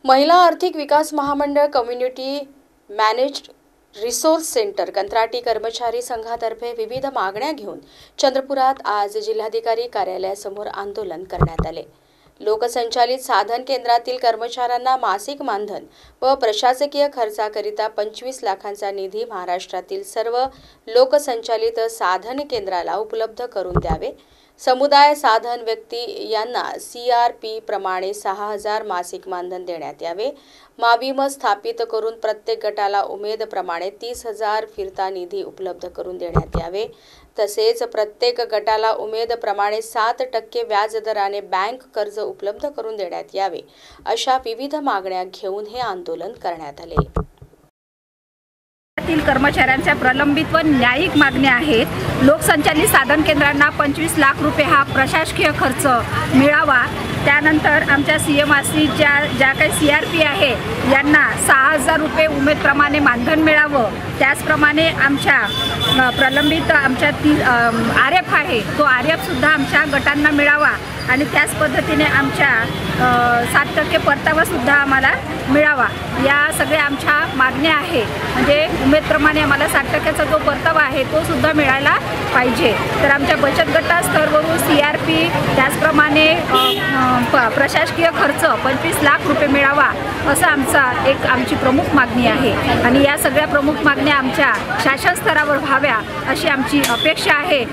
महिला आर्थिक विकास महामंडळ कम्युनिटी मॅनेज्ड रिसोर्स सेंटर कंत्राटी कर्मचारी संघातर्फे विविध मागण्या घेऊन चंद्रपुरात आज जिल्हाधिकारी कार्यालयासमोर आंदोलन करण्यात आले। लोकसंचालित साधन केंद्रातील कर्मचाऱ्यांना मासिक मानधन व प्रशासकीय खर्चाकरिता 25 लाखांचा निधी महाराष्ट्रातील सर्व लोकसंचालित साधन केंद्राला उपलब्ध करून द्यावे। समुदाय साधन व्यक्ती यांना CRP प्रमाणे 6000 मासिक मानधन देण्यात यावे। माविम स्थापित करून प्रत्येक गटाला उमेद प्रमाणे 30,000 फिरता निधी उपलब्ध करून देण्यात यावे। तसेच प्रत्येक गटाला उमेद प्रमाणे 7% व्याज दराने बँक कर्ज उपलब्ध करून देण्यात यावे। अशा विविध मागण्या घेऊन हे आंदोलन करण्यात आले। कर्मचाऱ्यांच्या प्रलंबित व न्यायिक मागण्या आहेत। लोकसंचालित साधन केंद्रांना 25 लाख रुपये हा प्रशासकीय खर्च मिळावा। त्यानंतर आमच्या CMRC ज्या काही CRP आहे यांना 6000 रुपये उमेदप्रमाणे मानधन मिळावं। त्याचप्रमाणे आमच्या प्रलंबित आमच्या RF आहे तो RF सुद्धा आमच्या गटांना मिळावा आणि त्याच पद्धतीने आमच्या 7% परतावा सुद्धा आम्हाला मिळावा। या सगळ्या आमच्या मागण्या आहे। म्हणजे उमेदप्रमाणे आम्हाला 7%चा जो परतावा आहे तो सुद्धा मिळायला पाहिजे। तर आमच्या बचत गटा स्तरावरून CRP त्याचप्रमाणे प्रशासकीय खर्च 25 लाख रुपये मिळावा असं आमची प्रमुख मागणी आहे आणि या सगळ्या प्रमुख मागण्या आमच्या शासन स्तरावर व्हाव्या अशी आमची अपेक्षा आहे।